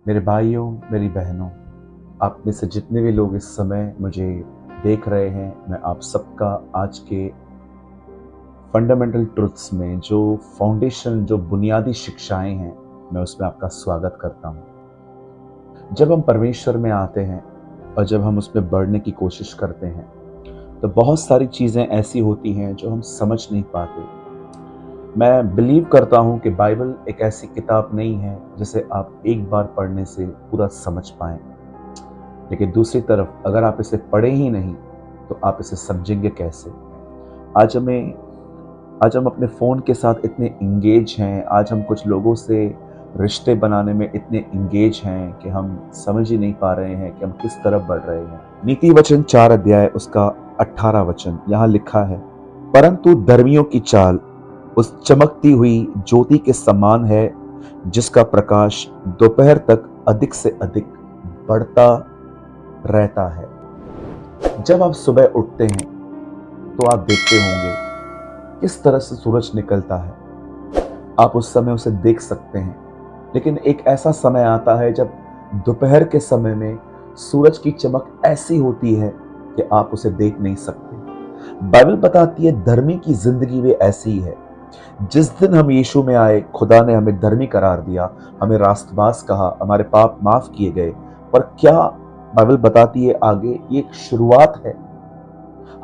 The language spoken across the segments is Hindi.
मेरे भाइयों, मेरी बहनों, आप में से जितने भी लोग इस समय मुझे देख रहे हैं, मैं आप सबका आज के फंडामेंटल ट्रुथ्स में जो फाउंडेशन, जो बुनियादी शिक्षाएं हैं, मैं उसमें आपका स्वागत करता हूं। जब हम परमेश्वर में आते हैं और जब हम उसमें बढ़ने की कोशिश करते हैं तो बहुत सारी चीज़ें ऐसी होती हैं जो हम समझ नहीं पाते। मैं बिलीव करता हूं कि बाइबल एक ऐसी किताब नहीं है जिसे आप एक बार पढ़ने से पूरा समझ पाएं, लेकिन दूसरी तरफ अगर आप इसे पढ़े ही नहीं तो आप इसे समझेंगे कैसे। आज हम अपने फ़ोन के साथ इतने इंगेज हैं, आज हम कुछ लोगों से रिश्ते बनाने में इतने इंगेज हैं कि हम समझ ही नहीं पा रहे हैं कि हम किस तरफ बढ़ रहे हैं। नीति वचन 4 अध्याय उसका 18 वचन यहाँ लिखा है, परंतु धर्मियों की चाल उस चमकती हुई ज्योति के समान है जिसका प्रकाश दोपहर तक अधिक से अधिक बढ़ता रहता है। जब आप सुबह उठते हैं तो आप देखते होंगे किस तरह से सूरज निकलता है, आप उस समय उसे देख सकते हैं। लेकिन एक ऐसा समय आता है जब दोपहर के समय में सूरज की चमक ऐसी होती है कि आप उसे देख नहीं सकते। बाइबल बताती है धर्मी की जिंदगी भी ऐसी ही है। जिस दिन हम यीशु में आए, खुदा ने हमें धर्मी करार दिया, हमें रास्तबाज कहा, हमारे पाप माफ किए गए। पर क्या बाइबल बताती है आगे, ये एक शुरुआत है।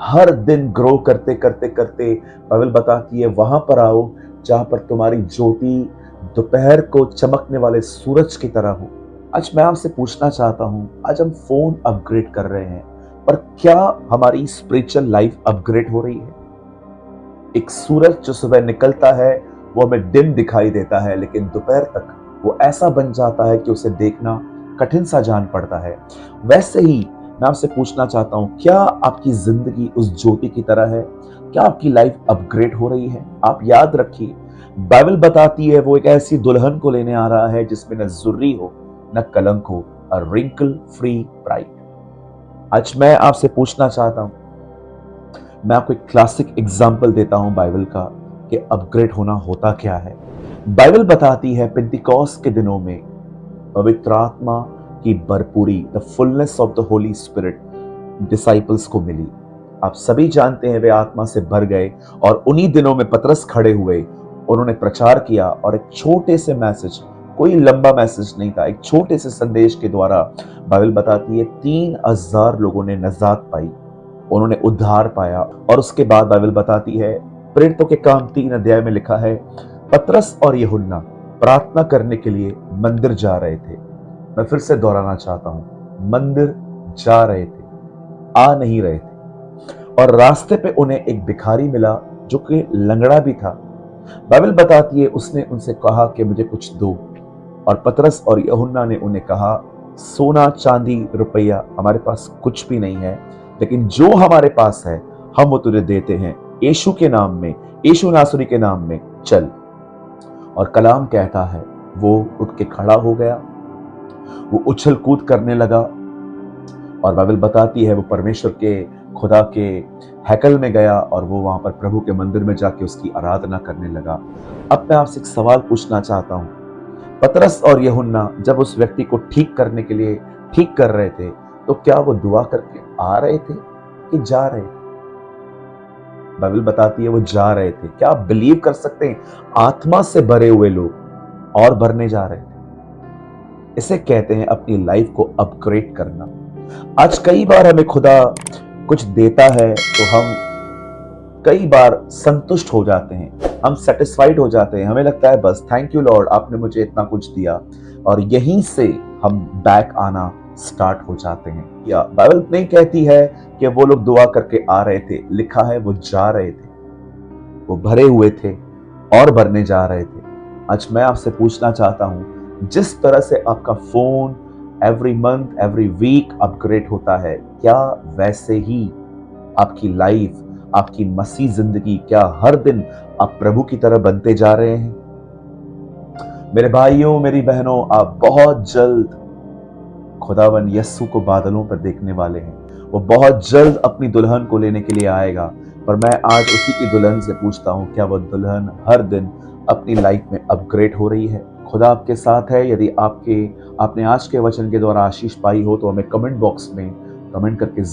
हर दिन ग्रो करते करते करते बाइबल बताती है वहां पर आओ जहां पर तुम्हारी ज्योति दोपहर को चमकने वाले सूरज की तरह हो। आज मैं आपसे पूछना चाहता हूं, आज हम फोन अपग्रेड कर रहे हैं, पर क्या हमारी स्पिरिचुअल लाइफ अपग्रेड हो रही है? एक सूरज जो सुबह निकलता है वो हमें डिम दिखाई देता है, लेकिन दोपहर तक वो ऐसा बन जाता है कि उसे देखना कठिन सा जान पड़ता है। वैसे ही मैं आपसे पूछना चाहता हूं, क्या आपकी जिंदगी उस ज्योति की तरह है? क्या आपकी लाइफ अपग्रेड हो रही है? आप याद रखिए, बाइबल बताती है वो एक ऐसी दुल्हन को लेने आ रहा है जिसमें न जुर्री हो, न कलंक हो, अ रिंकल फ्री ब्राइड। आज मैं आपसे पूछना चाहता हूं, मैं आपको एक क्लासिक एग्जाम्पल देता हूं बाइबल का कि अपग्रेड होना होता क्या है। बाइबल बताती है पेंटिकॉस्ट के दिनों में पवित्र आत्मा की भरपूरी, the fullness of the holy spirit disciples को मिली। आप सभी जानते हैं वे आत्मा से भर गए और उन्हीं दिनों में पतरस खड़े हुए, उन्होंने प्रचार किया और एक छोटे से मैसेज, कोई लंबा मैसेज नहीं था, एक छोटे से संदेश के द्वारा बाइबल बताती है 3000 लोगों ने नजात पाई, उन्होंने उद्धार पाया। और उसके बाद बाइबल बताती है प्रेरितों के काम 3 अध्याय में लिखा है, पतरस और यूहन्ना प्रार्थना करने के लिए मंदिर जा रहे थे। मैं फिर से दोहराना चाहता हूं, मंदिर जा रहे थे, आ नहीं रहे थे। और रास्ते पे उन्हें एक भिखारी मिला जो कि लंगड़ा भी था। बाइबल बताती है उसने उनसे कहा कि मुझे कुछ दो, और पतरस और यूहन्ना ने उन्हें कहा, सोना चांदी रुपया हमारे पास कुछ भी नहीं है, लेकिन जो हमारे पास है हम वो तुझे देते हैं। यीशु के नाम में, यीशु नासरी के नाम में चल। और कलाम कहता है वो उठ के खड़ा हो गया, वो उछल कूद करने लगा। और बाइबल बताती है वो परमेश्वर के, खुदा के हैकल में गया और वो वहां पर प्रभु के मंदिर में जाके उसकी आराधना करने लगा। अब मैं आपसे एक सवाल पूछना चाहता हूं, पतरस और यूहन्ना जब उस व्यक्ति को ठीक करने के लिए ठीक कर रहे थे तो क्या वो दुआ करके आ रहे थे कि जा रहे थे? बाइबल बताती है वो जा रहे थे। क्या आप बिलीव कर सकते हैं, आत्मा से भरे हुए लोग और भरने जा रहे थे। इसे कहते हैं अपनी लाइफ को अपग्रेड करना। आज कई बार हमें खुदा कुछ देता है तो हम कई बार संतुष्ट हो जाते हैं, हम सेटिस्फाइड हो जाते हैं, हमें लगता है बस थैंक यू लॉर्ड, आपने मुझे इतना कुछ दिया, और यहीं से हम बैक आना स्टार्ट हो जाते हैं। या बाइबल नहीं कहती है कि वो लोग दुआ करके आ रहे थे, लिखा है वो जा रहे थे, वो भरे हुए थे और भरने जा रहे थे। आज मैं आपसे पूछना चाहता हूं, जिस तरह से आपका phone every month every week upgrade होता है, क्या वैसे ही आपकी लाइफ, आपकी मसीह जिंदगी, क्या हर दिन आप प्रभु की तरह बनते जा रहे हैं? मेरे भाइयों, मेरी बहनों, आप बहुत जल्द खुदावन यस्सु को बादलों पर देखने वाले हैं। वो बहुत जल्द अपनी दुल्हन को लेने के लिए आएगा। पर मैं आज उसी की दुल्हन से पूछता हूं, क्या वो दुल्हन हर दिन अपनी लाइफ में अपग्रेड हो रही है? खुदा आपके साथ है। यदि आपने आज के वचन के द्वारा आशीष पाई हो तो हमें कमेंट बॉक्स में कमेंट करके